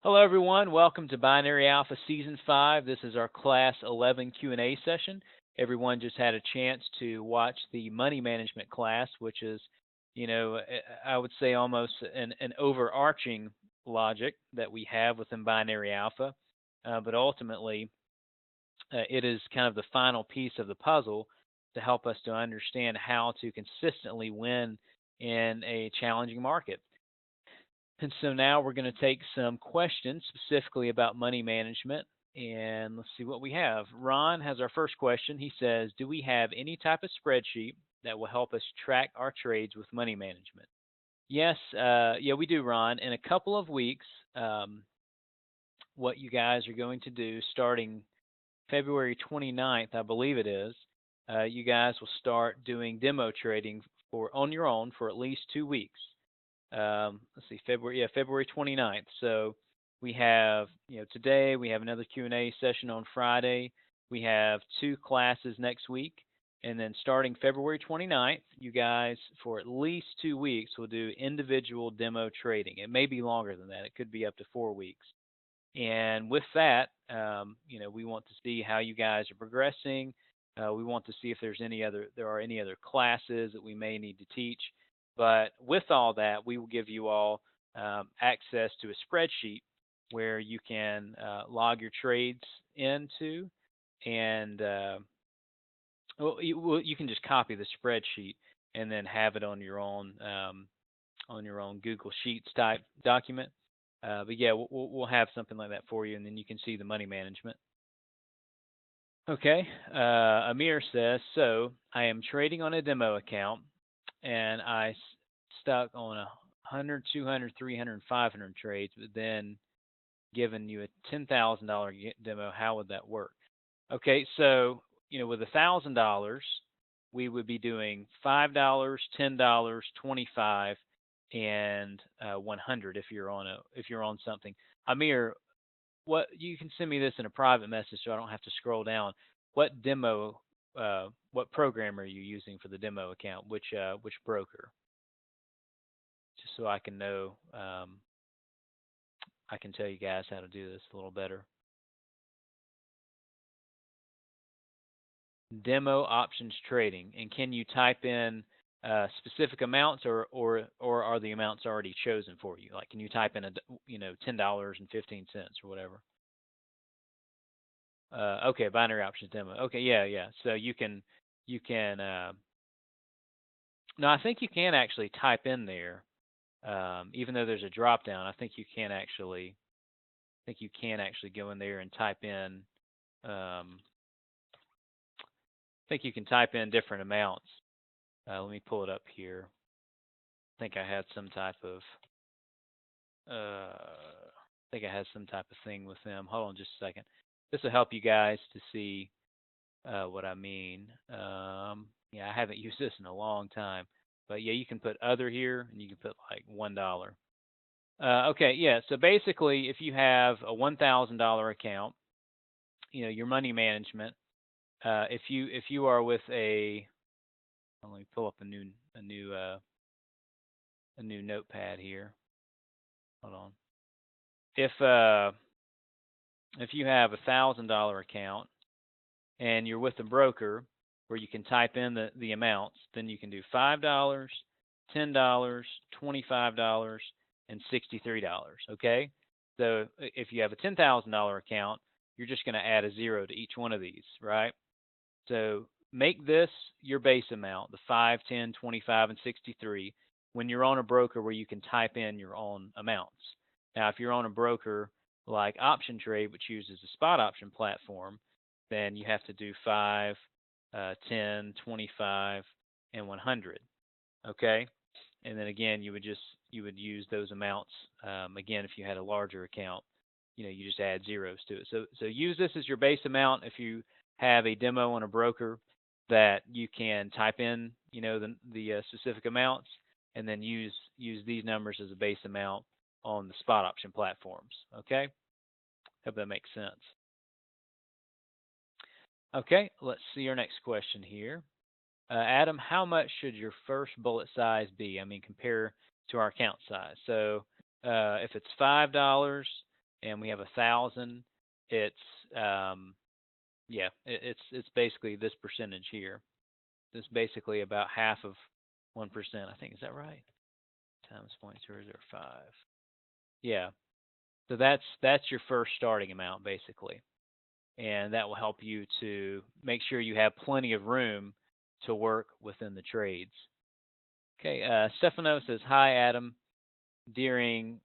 Hello, everyone. Welcome to Binary Alpha Season 5. This is our Class 11 Q&A session. Everyone just had a chance to watch the money management class, which is, I would say almost an overarching logic that we have within Binary Alpha. But ultimately, it is kind of the final piece of the puzzle to help us to understand how to consistently win in a challenging market. And so now we're going to take some questions specifically about money management. And let's see what we have. Ron has our first question. He says, do we have any type of spreadsheet that will help us track our trades with money management? Yes, yeah, we do, Ron. In a couple of weeks, what you guys are going to do starting February 29th, I believe it is, you guys will start doing demo trading for on your own for at least 2 weeks. Let's see, February 29th. So we have, today we have another Q&A session on Friday. We have 2 classes next week. And then starting February 29th, you guys, for at least 2 weeks, will do individual demo trading. It may be longer than that. It could be up to 4 weeks. And with that, we want to see how you guys are progressing. We want to see if there are any other classes that we may need to teach. But with all that, we will give you all access to a spreadsheet where you can log your trades into, and you can just copy the spreadsheet and then have it on your own Google Sheets type document. But yeah, we'll have something like that for you, and then you can see the money management. Okay, Amir says, so I am trading on a demo account, and I stuck on 100, 200, 300, 500 trades, but then given you a $10,000 demo, how would that work? Okay, so with $1,000, we would be doing $5, $10, 25, and 100 if you're on something. Amir, what you can send me this in a private message so I don't have to scroll down. What program are you using for the demo account? Which broker? Just so I can know, I can tell you guys how to do this a little better. Demo options trading, and can you type in specific amounts, or are the amounts already chosen for you? Like, can you type in $10.15 or whatever? Okay, binary options demo. Okay, yeah. So you can. No, I think you can actually type in there, even though there's a drop down. I think you can actually. I think you can actually go in there and type in. I think you can type in different amounts. Let me pull it up here. I think I had some type of. I think I had some type of thing with them. Hold on just a second. This will help you guys to see what I mean. Yeah, I haven't used this in a long time, but yeah, you can put other here, and you can put like $1. Okay, yeah. So basically, if you have a $1,000 account, your money management. If you are with a, let me pull up a new notepad here. Hold on. If you have $1,000 account and you're with a broker where you can type in the amounts, then you can do $5, $10, $25, and $63. Okay, so if you have a $10,000 account, you're just going to add a zero to each one of these, right? So make this your base amount, the 5, 10, 25, and 63, when you're on a broker where you can type in your own amounts. Now, if you're on a broker like Option Trade, which uses a spot option platform, then you have to do 5, 10, 25, and 100. Okay, and then again, you would use those amounts again if you had a larger account. You just add zeros to it. So use this as your base amount if you have a demo on a broker that you can type in, the specific amounts, and then use these numbers as a base amount on the spot option platforms. Okay, hope that makes sense. Okay, let's see our next question here. Adam, how much should your first bullet size be? I mean, compare to our account size. So if it's $5, and we have 1,000, it's yeah, it's basically this percentage here. It's basically about half of 1%. I think, is that right? Times 0.005. Yeah. So that's your first starting amount basically, and that will help you to make sure you have plenty of room to work within the trades. Okay. Stefano says, "Hi Adam. During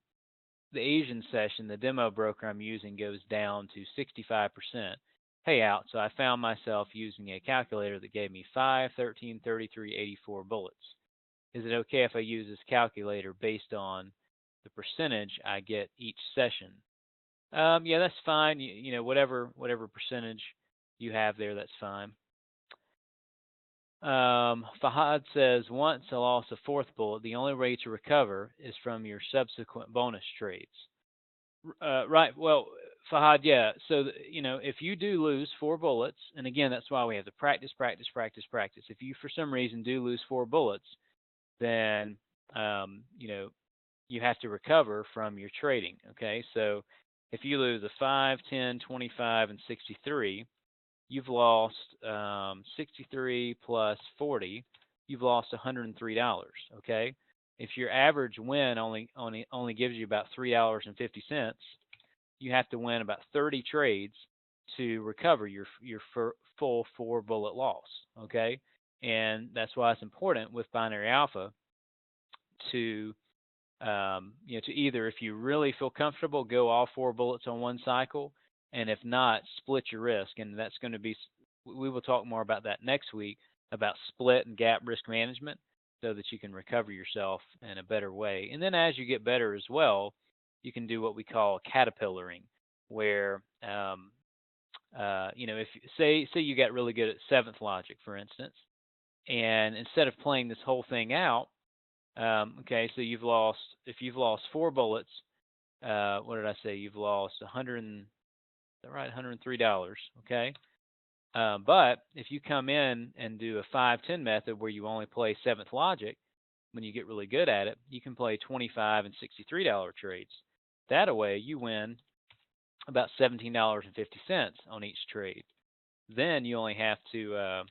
the Asian session, the demo broker I'm using goes down to 65% payout, so I found myself using a calculator that gave me 5, 13, 33, 84 bullets. Is it okay if I use this calculator based on the percentage I get each session?" Yeah, that's fine. Whatever percentage you have there, that's fine. Fahad says, once I lost a fourth bullet, the only way to recover is from your subsequent bonus trades. Right. Well, Fahad, yeah. So, if you do lose four bullets, and again, that's why we have to practice, practice, practice, practice. If you, for some reason, do lose four bullets, then, you have to recover from your trading. Okay. So, if you lose a 5, 10, 25, and 63, you've lost 63 plus 40, you've lost $103. Okay. If your average win only gives you about $3.50, you have to win about 30 trades to recover your full four bullet loss. Okay, and that's why it's important with binary alpha to to either, if you really feel comfortable, go all four bullets on one cycle, and if not, split your risk. And that's going to be, we will talk more about that next week, about split and gap risk management, so that you can recover yourself in a better way. And then as you get better as well, you can do what we call caterpillaring, where if say you got really good at seventh logic, for instance, and instead of playing this whole thing out, okay, so if you've lost four bullets, what did I say? You've lost 100, is that right? $103, okay? But if you come in and do a 5-10 method where you only play seventh logic, when you get really good at it, you can play $25 and $63 trades. That way, you win about $17.50 on each trade. Then you only have to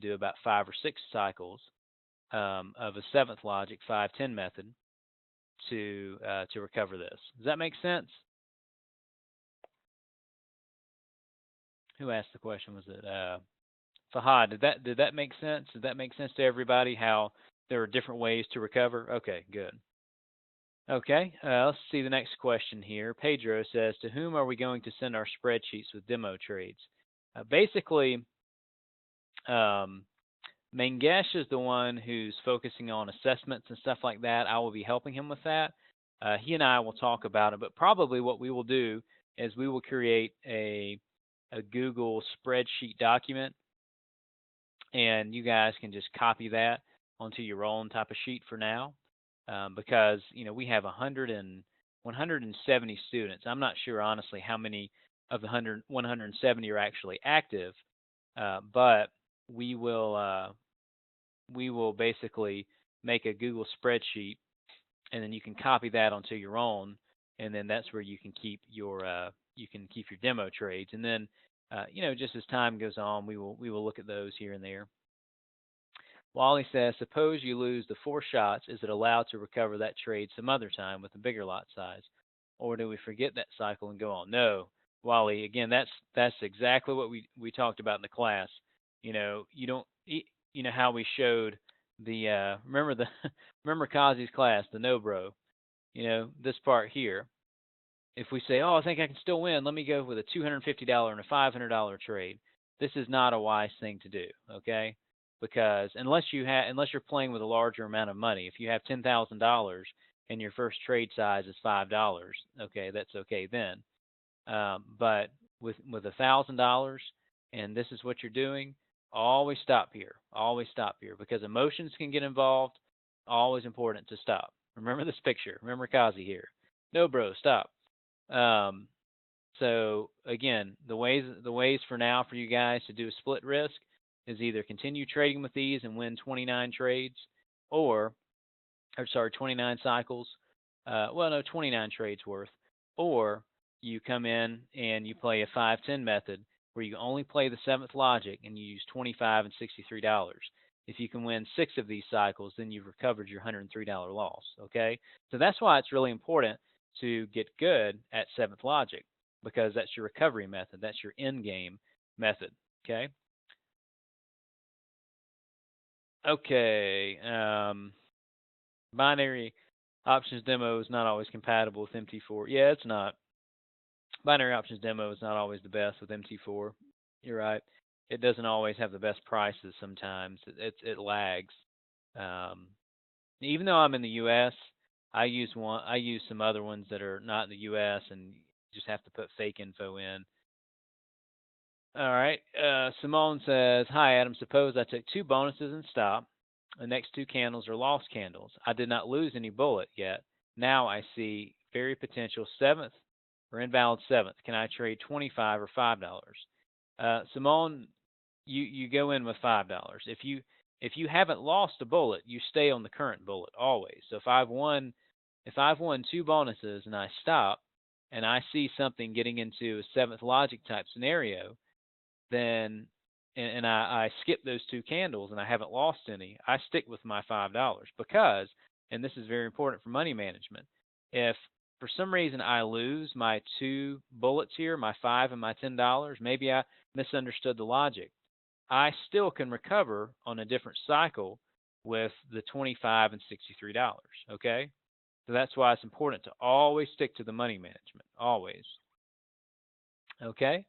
do about 5 or 6 cycles of a seventh logic 5-10 method to recover this. Does that make sense? Who asked the question? Was it Fahad? Did that make sense? Did that make sense to everybody? How there are different ways to recover? Okay, good. Okay, let's see the next question here. Pedro says, to whom are we going to send our spreadsheets with demo trades? Basically, Mangesh is the one who's focusing on assessments and stuff like that. I will be helping him with that. He and I will talk about it, but probably what we will do is we will create a Google spreadsheet document, and you guys can just copy that onto your own type of sheet for now, because we have 170 students. I'm not sure honestly how many of the 170 are actually active, but we will basically make a Google spreadsheet, and then you can copy that onto your own, and then that's where you can keep your demo trades. And then just as time goes on, we will look at those here and there. Wally says, suppose you lose the 4 shots, is it allowed to recover that trade some other time with a bigger lot size, or do we forget that cycle and go on? No, Wally. Again, that's exactly what we talked about in the class. You don't how we showed the remember Kazi's class, the no bro. This part here. If we say, oh, I think I can still win, let me go with a $250 and a $500 trade. This is not a wise thing to do, okay? Because unless you're playing with a larger amount of money, if you have $10,000 and your first trade size is $5, okay, that's okay then. But with $1,000 and this is what you're doing, always stop here. Always stop here, because emotions can get involved. Always important to stop. Remember this picture. Remember Kazi here. No, bro, stop. So again, the ways for now for you guys to do a split risk is either continue trading with these and win 29 trades, or 29 cycles, well, no, 29 trades worth. Or you come in and you play a 5-10 method where you only play the seventh logic and you use 25 and $63. If you can win 6 of these cycles, then you've recovered your $103 loss. Okay, so that's why it's really important to get good at seventh logic, because that's your recovery method. That's your end game method. Okay. Okay. Binary options demo is not always compatible with MT4. Yeah, it's not. Binary options demo is not always the best with MT4. You're right. It doesn't always have the best prices sometimes. It lags. Um, Even though I'm in the U.S., I use some other ones that are not in the U.S. and you just have to put fake info in. All right. Simone says, "Hi Adam. Suppose I took 2 bonuses and stop. The next 2 candles are lost candles. I did not lose any bullet yet. Now I see very potential seventh or invalid seventh. Can I trade 25 or $5?" Simone, you go in with $5. If you haven't lost a bullet, you stay on the current bullet always. So if I've won 2 bonuses and I stop and I see something getting into a seventh logic type scenario, then and I skip those 2 candles and I haven't lost any, I stick with my $5 because, and this is very important for money management, if for some reason I lose my 2 bullets here, my 5 and my $10, maybe I misunderstood the logic, I still can recover on a different cycle with the 25 and $63. Okay? So that's why it's important to always stick to the money management. Always. Okay?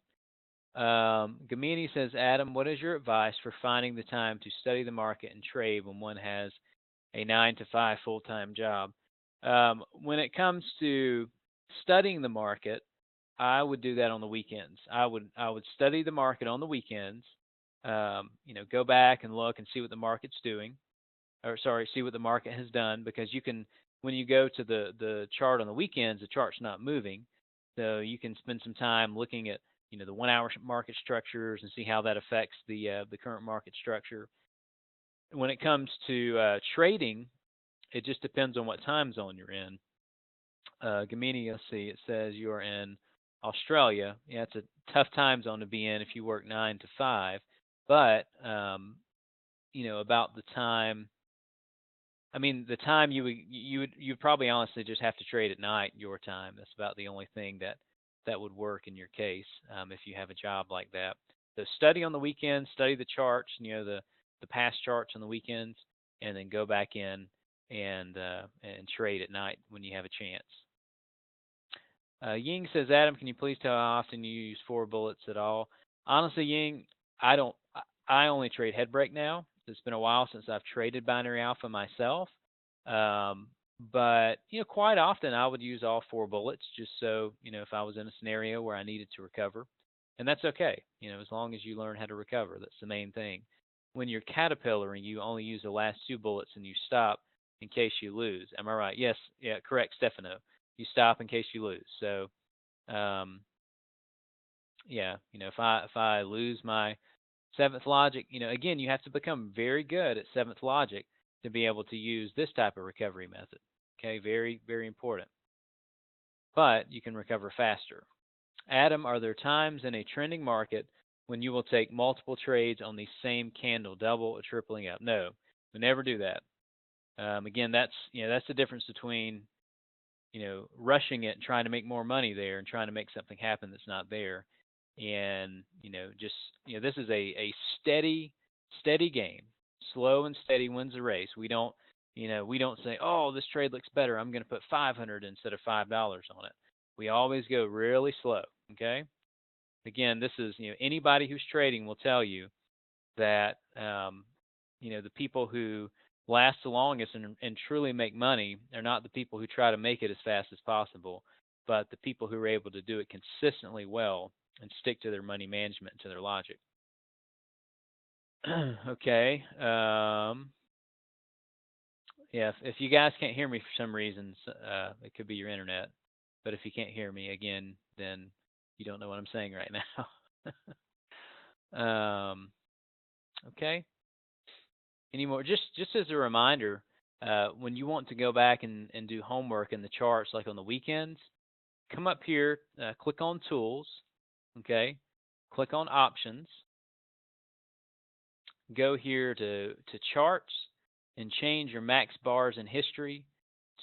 Gamini says, Adam, what is your advice for finding the time to study the market and trade when one has a 9 to 5 full time job? When it comes to studying the market, I would do that on the weekends. I would study the market on the weekends. Go back and look and see what the market's doing, or sorry, see what the market has done, because you can, when you go to the chart on the weekends, the chart's not moving, so you can spend some time looking at the 1 hour market structures and see how that affects the current market structure. When it comes to trading, it just depends on what time zone you're in. Gamini, you'll see it says you are in Australia. Yeah, it's a tough time zone to be in if you work 9 to 5, but about the time. I mean, the time you'd probably honestly just have to trade at night your time. That's about the only thing that would work in your case, if you have a job like that. So study on the weekends, study the charts, the past charts on the weekends, and then go back in and trade at night when you have a chance. Ying says, Adam, can you please tell how often you use 4 bullets at all? Honestly, Ying, I don't. I only trade head break now. It's been a while since I've traded binary alpha myself. Um, but quite often I would use all 4 bullets, just so if I was in a scenario where I needed to recover, and that's okay. As long as you learn how to recover, that's the main thing. When you're caterpillaring, you only use the last 2 bullets and you stop in case you lose. Am I right? Yes. Yeah. Correct, Stefano. You stop in case you lose. So, um, yeah, if I lose my seventh logic, again, you have to become very good at seventh logic to be able to use this type of recovery method. Okay, very, very important. But you can recover faster. Adam, are there times in a trending market when you will take multiple trades on the same candle, double or tripling up? No, we never do that. Again, that's the difference between rushing it and trying to make more money there and trying to make something happen that's not there. And, just, this is a steady game. Slow and steady wins the race. We don't say, oh, this trade looks better, I'm going to put 500 instead of $5 on it. We always go really slow. Okay. Again, this is, anybody who's trading will tell you that, the people who last the longest and truly make money are not the people who try to make it as fast as possible, but the people who are able to do it consistently well and stick to their money management, to their logic. Okay. Yeah, if you guys can't hear me for some reason, it could be your internet. But if you can't hear me again, then you don't know what I'm saying right now. Okay. Any more? Just as a reminder, when you want to go back and do homework in the charts, like on the weekends, come up here, click on Tools, okay? Click on Options, go here to Charts, and change your max bars and history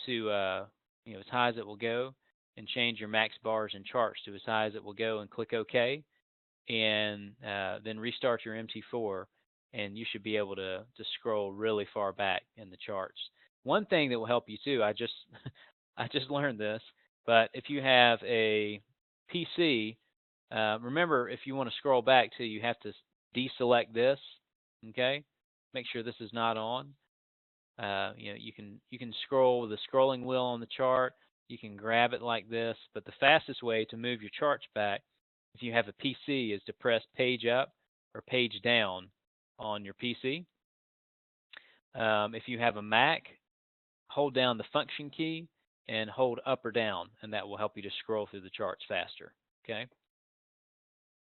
to as high as it will go, and change your max bars and charts to as high as it will go, and click OK, and then restart your MT4, and you should be able to scroll really far back in the charts. One thing that will help you too, I just I just learned this, but if you have a PC, remember if you want to scroll back too, you have to deselect this. Okay, make sure this is not on. You can scroll with the scrolling wheel on the chart. You can grab it like this, but the fastest way to move your charts back, if you have a PC, is to press page up or page down on your PC. If you have a Mac, hold down the function key and hold up or down, and that will help you to scroll through the charts faster. Okay.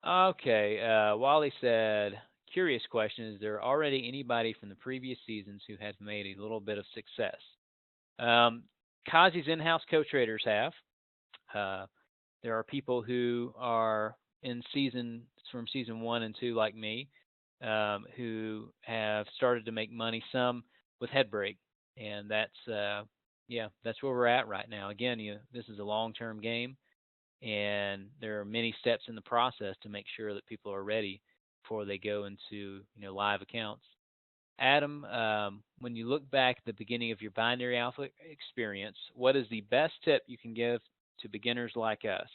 Okay. Wally said, curious question: is there already anybody from the previous seasons who has made a little bit of success? Kazi's in-house co-traders have. There are people who are in from season 1 and 2 like me, who have started to make money, some with Headbreak, and that's where we're at right now. Again, this is a long-term game, and there are many steps in the process to make sure that people are ready before they go into live accounts. Adam, when you look back at the beginning of your binary alpha experience, what is the best tip you can give to beginners like us?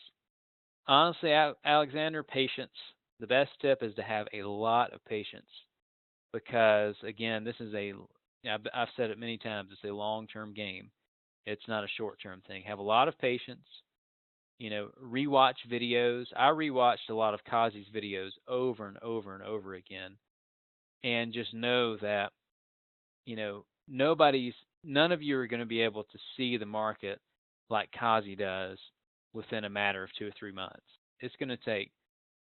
Honestly, Alexander, patience. The best tip is to have a lot of patience, because again, I've said it many times, it's a long-term game. It's not a short-term thing. Have a lot of patience. Rewatch videos. I rewatched a lot of Kazi's videos over and over and over again, and just know that none of you are going to be able to see the market like Kazi does within a matter of 2 or 3 months. It's going to take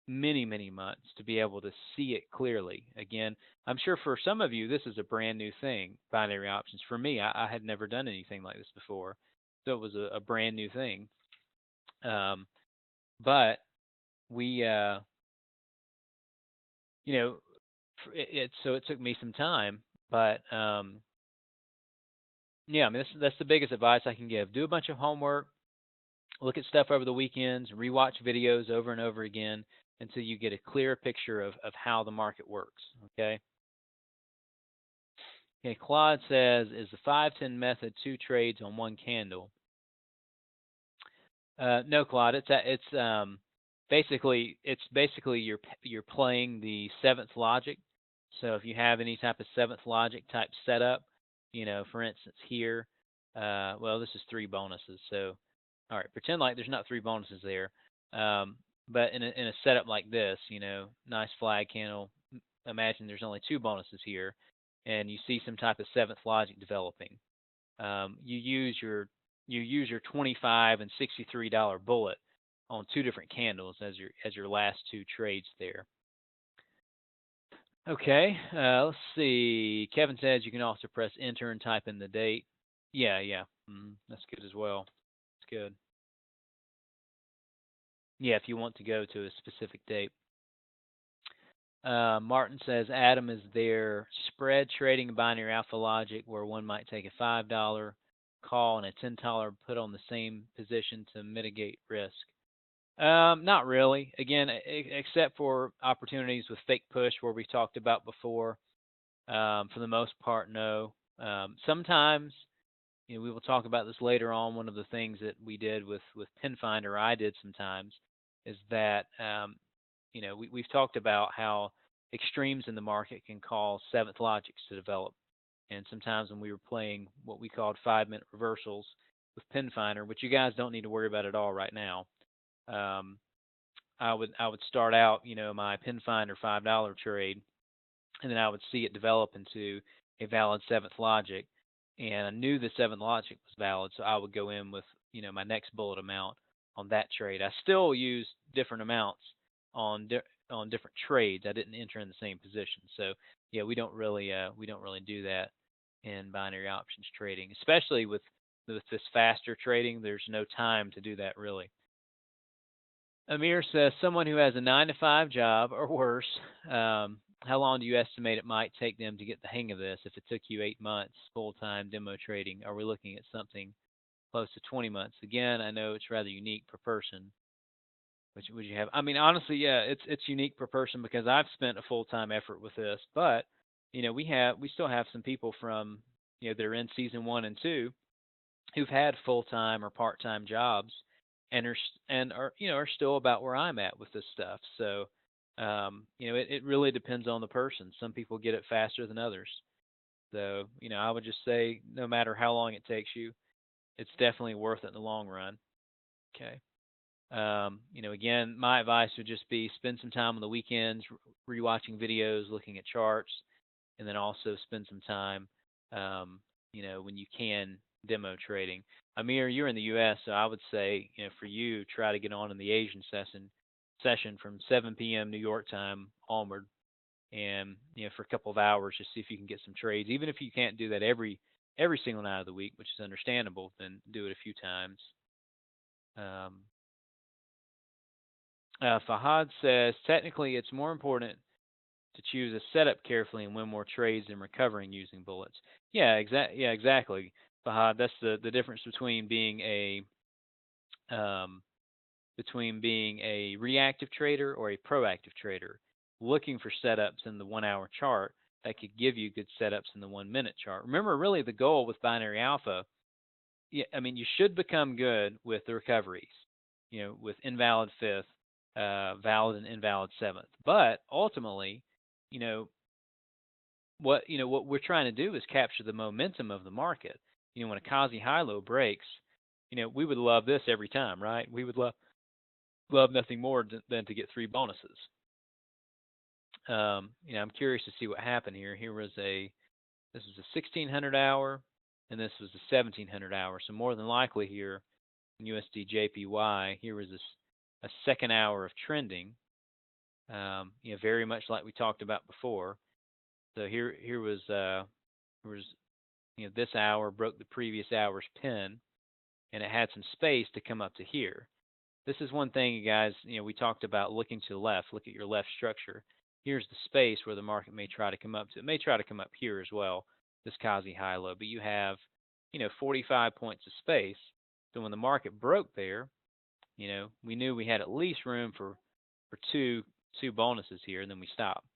many, many months to be able to see it clearly. Again, I'm sure for some of you this is a brand new thing, binary options. For me, I had never done anything like this before, so it was a brand new thing. But we, so it took me some time, but yeah, I mean that's the biggest advice I can give. Do a bunch of homework, look at stuff over the weekends, rewatch videos over and over again until you get a clear picture of how the market works. Okay. Okay. Claude says, is the 5-10 method 2 trades on 1 candle? No, Claude. Basically you're playing the 7th logic. So if you have any type of 7th logic type setup, for instance here, well, this is 3 bonuses. So, all right, pretend like there's not 3 bonuses there. But in a setup like this, nice flag candle, imagine there's only 2 bonuses here, and you see some type of 7th logic developing. You use your 25 and $63 bullet on 2 different candles as your last 2 trades there. Okay, let's see. Kevin says you can also press enter and type in the date. Yeah, that's good as well. It's good. Yeah, if you want to go to a specific date. Martin says, Adam, is there spread trading binary alpha logic where one might take a $5 call and a $10 put on the same position to mitigate risk? Not really. Again, except for opportunities with fake push where we talked about before. For the most part, no. Sometimes, we will talk about this later on. One of the things that we did with PinFinder, I did sometimes, is that we've talked about how extremes in the market can cause 7th logics to develop. And sometimes when we were playing what we called 5-minute reversals with PinFinder, which you guys don't need to worry about at all right now, I would start out, my PinFinder $5 trade, and then I would see it develop into a valid 7th logic, and I knew the 7th logic was valid, so I would go in with my next bullet amount on that trade. I still use different amounts on different trades. I didn't enter in the same position, so yeah, we don't really do that. in binary options trading, especially with this faster trading. There's no time to do that really. Amir says someone who has a 9 to 5 job or worse. How long do you estimate it might take them to get the hang of this? If it took you 8 months full-time demo trading, are we looking at something close to 20 months? Again, I know it's rather unique per person. Which would you have? I mean, honestly, yeah, it's unique per person because I've spent a full-time effort with this, but we still have some people from that are in season 1 and 2 who've had full-time or part-time jobs and are still about where I'm at with this stuff. So it really depends on the person. Some people get it faster than others. So I would just say no matter how long it takes you, it's definitely worth it in the long run. Okay. Again, my advice would just be spend some time on the weekends rewatching videos, looking at charts, and then also spend some time, when you can, demo trading. Amir, you're in the U.S., so I would say, for you, try to get on in the Asian session from 7 p.m. New York time onward, and for a couple of hours, just see if you can get some trades. Even if you can't do that every single night of the week, which is understandable, then do it a few times. Fahad says technically it's more important to choose a setup carefully and win more trades than recovering using bullets. Yeah, exactly. Fahad, that's the difference between being a reactive trader or a proactive trader. Looking for setups in the 1 hour chart that could give you good setups in the 1 minute chart. Remember, really the goal with binary alpha, you should become good with the recoveries, with invalid fifth, valid and invalid seventh. But ultimately, you know, what we're trying to do is capture the momentum of the market. When a Kazi high low breaks, we would love this every time, right? We would love nothing more than to get 3 bonuses. I'm curious to see what happened here. This was a 1600 hour, and this was a 1700 hour. So more than likely here in USD JPY, here was a second hour of trending. Very much like we talked about before. So here was this hour broke the previous hour's pin, and it had some space to come up to here. This is one thing, you guys. We talked about looking to the left. Look at your left structure. Here's the space where the market may try to come up to. It may try to come up here as well, this Kazi high low, but you have 45 points of space. So when the market broke there, we knew we had at least room for two bonuses here, and then we stopped.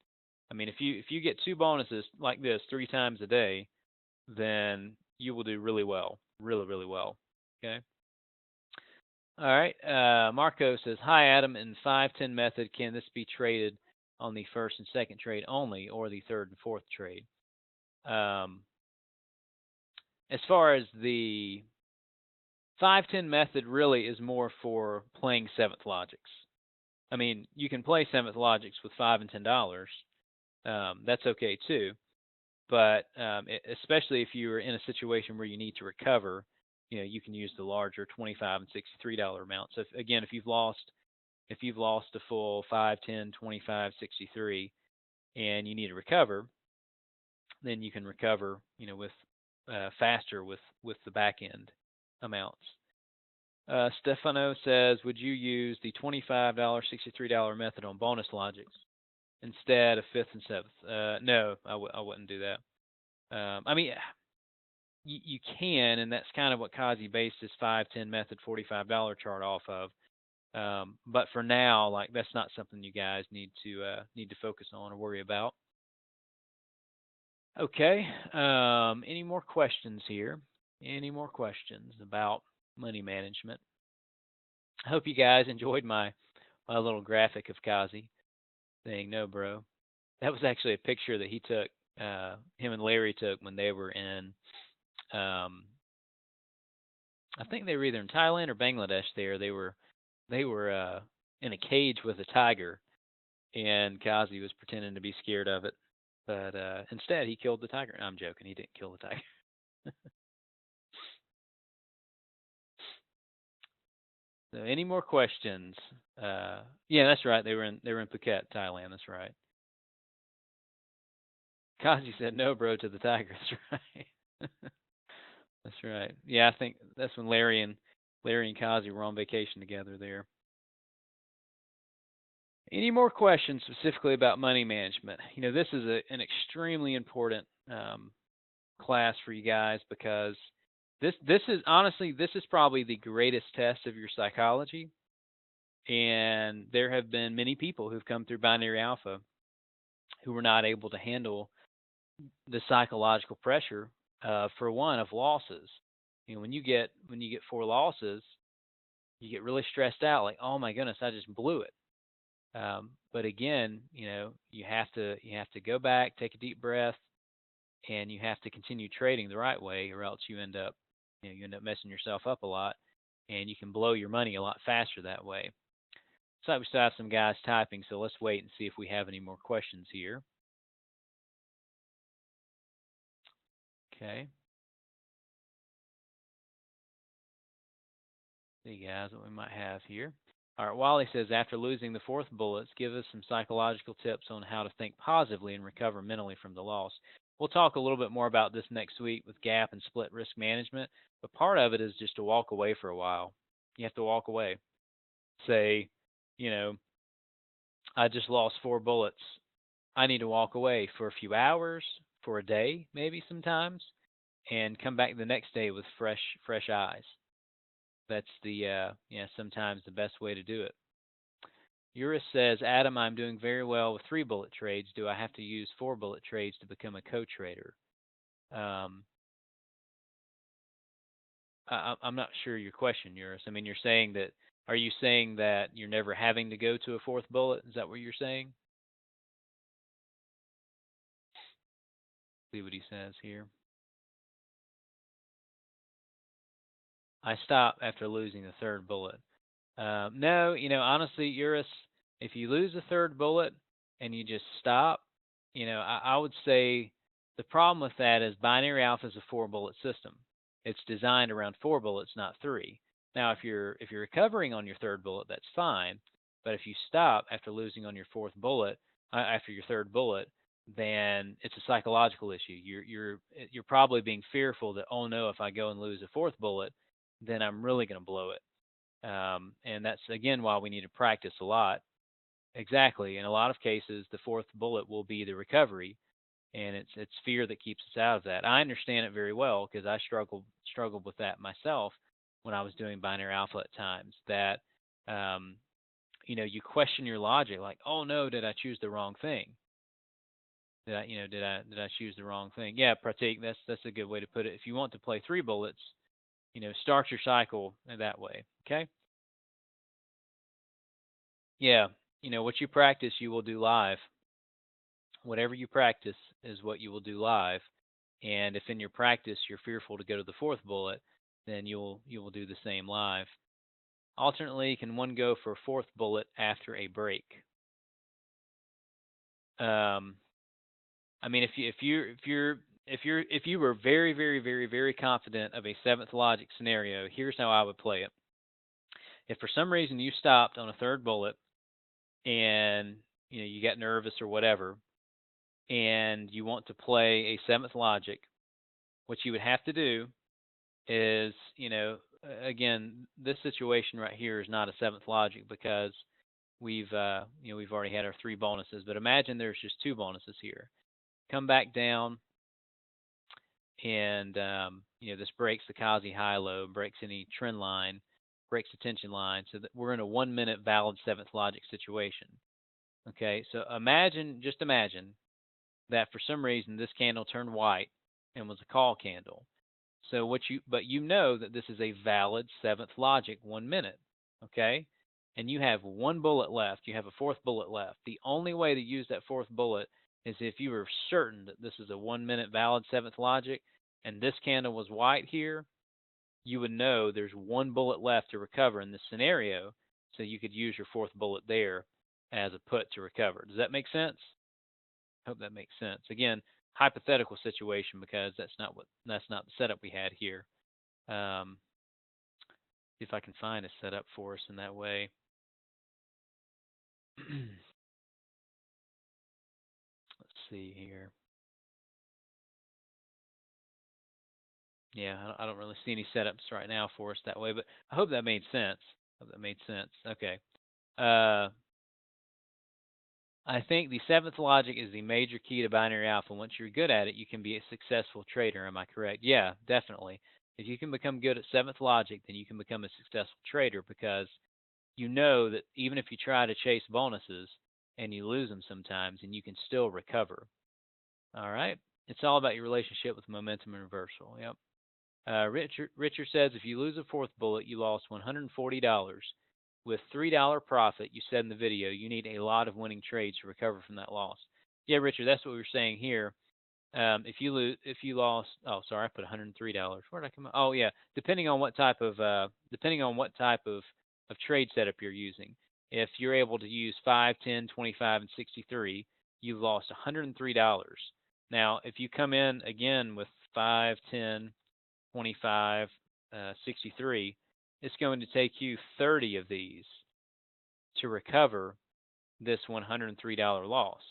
I mean, if you get 2 bonuses like this 3 times a day, then you will do really well, really well. Okay. All right. Marco says, "Hi Adam. In 5-10 method, can this be traded on the first and second trade only, or the third and fourth trade?" As far as the 5-10 method, really is more for playing seventh logics. I mean, you can play seventh logics with $5 and $10. That's okay too. But especially if you're in a situation where you need to recover, you can use the larger $25 and $63 amount. So if you've lost a full 5, 10, 25, 63, and you need to recover, then you can recover, with faster with the back end amounts. Stefano says, would you use the $25, $63 method on bonus logics instead of fifth and seventh? No, I wouldn't do that. I mean, you can, and that's kind of what Kazi based his 5-10 method $45 chart off of. But for now, like, that's not something you guys need to focus on or worry about. Okay. Any more questions here? Any more questions about money management? I hope you guys enjoyed my little graphic of Kazi saying, "No, bro." That was actually a picture that he took. Him and Larry took when they were in. I think they were either in Thailand or Bangladesh. They were in a cage with a tiger, and Kazi was pretending to be scared of it, but instead he killed the tiger. I'm joking. He didn't kill the tiger. So, any more questions? Yeah, that's right. They were in Phuket, Thailand. That's right. Kazi said, "No, bro," to the tiger. That's right. That's right. Yeah, I think that's when Larry and Kazi were on vacation together there. Any more questions specifically about money management? This is an extremely important class for you guys because this is honestly this is probably the greatest test of your psychology. And there have been many people who've come through binary alpha who were not able to handle the psychological pressure, for one, of losses. When you get four losses, you get really stressed out, like, oh my goodness, I just blew it. But again, you have to go back, take a deep breath, and you have to continue trading the right way, or else you end up messing yourself up a lot, and you can blow your money a lot faster that way. So we still have some guys typing, so let's wait and see if we have any more questions here. Okay. See, guys, what we might have here. All right, Wally says, after losing the fourth bullets, give us some psychological tips on how to think positively and recover mentally from the loss. We'll talk a little bit more about this next week with gap and split risk management, but part of it is just to walk away for a while. You have to walk away. Say, you know, I just lost four bullets. I need to walk away for a few hours, for a day, maybe sometimes, and come back the next day with fresh eyes. That's sometimes the best way to do it. Eurus says, Adam, I'm doing very well with three bullet trades. Do I have to use four bullet trades to become a co-trader? Um, I'm not sure your question, Eurus. I mean, are you saying that you're never having to go to a fourth bullet? Is that what you're saying? See what he says here. I stop after losing the third bullet. No, honestly, Eurus, if you lose the third bullet and you just stop, I would say the problem with that is binary alpha is a four bullet system. It's designed around four bullets, not three. Now, if you're recovering on your third bullet, that's fine. But if you stop after losing on your fourth bullet, after your third bullet, then it's a psychological issue. You're probably being fearful that, oh no, if I go and lose a fourth bullet, then I'm really going to blow it. And that's again why we need to practice a lot. Exactly. In a lot of cases, the fourth bullet will be the recovery, and it's fear that keeps us out of that. I understand it very well because I struggled with that myself when I was doing binary alpha at times. That you question your logic, like, oh no, did I choose the wrong thing? Did I choose the wrong thing? Yeah, Pratik, that's a good way to put it. If you want to play three bullets, start your cycle that way. Okay. Yeah, what you practice, you will do live. Whatever you practice is what you will do live. And if in your practice you're fearful to go to the fourth bullet, then you will do the same live. Alternately, can one go for a fourth bullet after a break? Um, I mean, if you were very very very very confident of a seventh logic scenario, here's how I would play it. If for some reason you stopped on a third bullet and you got nervous or whatever, and you want to play a seventh logic, what you would have to do is, again, this situation right here is not a seventh logic because we've already had our three bonuses. But imagine there's just two bonuses here. Come back down, and this breaks the Kazi high low, breaks any trend line, breaks the tension line, so that we're in a 1 minute valid seventh logic situation. Okay, so just imagine that for some reason this candle turned white and was a call candle. So but you know that this is a valid seventh logic 1 minute, okay? And you have one bullet left. You have a fourth bullet left. The only way to use that fourth bullet is if you were certain that this is a 1 minute valid seventh logic and this candle was white here, you would know there's one bullet left to recover in this scenario, so you could use your fourth bullet there as a put to recover. Does that make sense? Hope that makes sense. Again, hypothetical situation because that's not the setup we had here. Um, see if I can find a setup for us in that way. Let's see here. Yeah, I don't really see any setups right now for us that way, but I hope that made sense. Hope that made sense. Okay. Uh, I think the seventh logic is the major key to binary alpha. Once you're good at it, you can be a successful trader. Am I correct? Yeah, definitely. If you can become good at seventh logic, then you can become a successful trader because you know that even if you try to chase bonuses and you lose them sometimes, and you can still recover. All right. It's all about your relationship with momentum and reversal. Yep. Richard says if you lose a fourth bullet, you lost $140. With $3 profit, you said in the video, you need a lot of winning trades to recover from that loss. Yeah, Richard, that's what we were saying here. If you lost, oh, sorry, I put $103. Where did I come? Oh, yeah, depending on what type of trade setup you're using. If you're able to use 5, 10, 25, and 63, you've lost $103. Now, if you come in again with 5, 10, 25, 63, it's going to take you 30 of these to recover this $103 loss.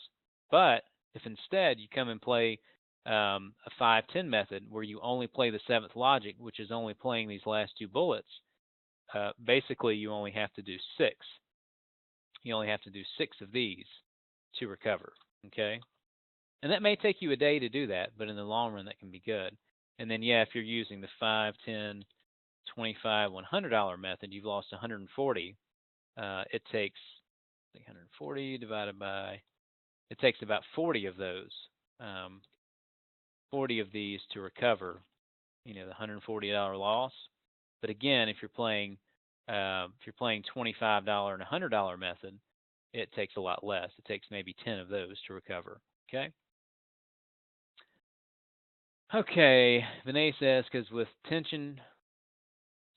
But if instead you come and play a 5-10 method where you only play the seventh logic, which is only playing these last two bullets, basically you only have to do 6. You only have to do 6 of these to recover. Okay? And that may take you a day to do that, but in the long run, that can be good. And then, yeah, if you're using the 5, 10, 25, $100 method, you've lost 140. It takes 140 divided by, it takes about 40 of those, 40 of these to recover, the $140 loss. But again, if you're playing $25 and $100 method, it takes a lot less. It takes maybe 10 of those to recover. Okay. Okay, Vinay says, because with tension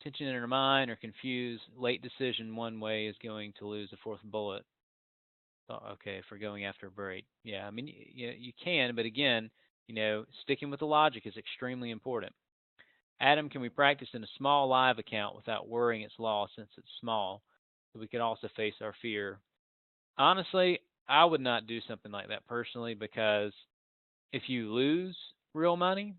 in her mind or confused, late decision one way is going to lose the fourth bullet. Oh, okay, for going after a break. Yeah, I mean, you can, but again, sticking with the logic is extremely important. Adam, can we practice in a small live account without worrying it's lost since it's small? So we could also face our fear. Honestly, I would not do something like that personally because if you lose real money,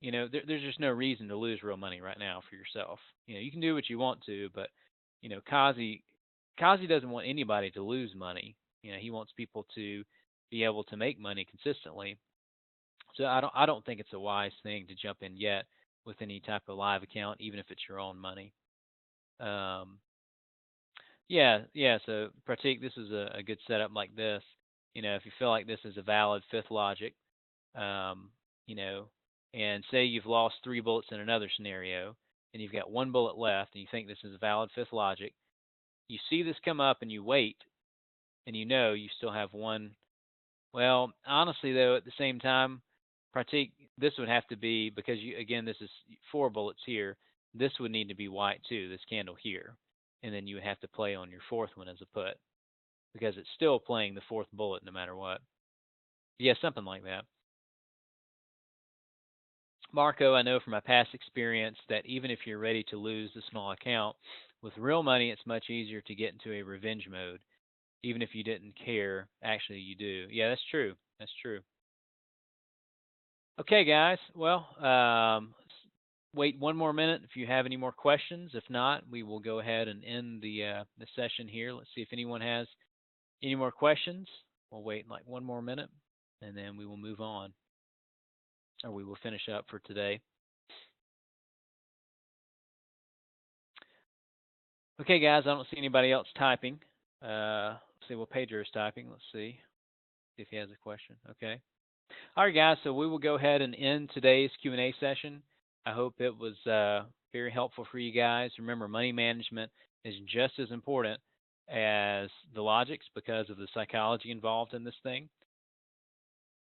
there's just no reason to lose real money right now for yourself. You can do what you want to, but Kazi doesn't want anybody to lose money. He wants people to be able to make money consistently. So I don't think it's a wise thing to jump in yet with any type of live account, even if it's your own money. Um, yeah. So Pratik, this is a good setup like this. If you feel like this is a valid fifth logic, um, you know, and say you've lost 3 bullets in another scenario, and you've got 1 bullet left, and you think this is a valid fifth logic, you see this come up, and you wait, and you still have one. Well, honestly, though, at the same time, Pratik, this would have to be because this is 4 bullets here. This would need to be white too. This candle here, and then you would have to play on your fourth one as a put because it's still playing the fourth bullet no matter what. Yeah, something like that. Marco, I know from my past experience that even if you're ready to lose the small account, with real money, it's much easier to get into a revenge mode. Even if you didn't care, actually you do. Yeah, that's true. That's true. Okay, guys. Well, wait 1 more minute if you have any more questions. If not, we will go ahead and end the session here. Let's see if anyone has any more questions. We'll wait like 1 more minute, and then we will move on, or we will finish up for today. Okay, guys. I don't see anybody else typing. Let's see what Pedro is typing. Let's see if he has a question. Okay. All right, guys. So we will go ahead and end today's Q&A session. I hope it was very helpful for you guys. Remember, money management is just as important as the logics because of the psychology involved in this thing.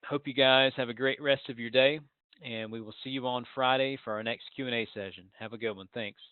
Hope you guys have a great rest of your day, and we will see you on Friday for our next Q&A session. Have a good one. Thanks.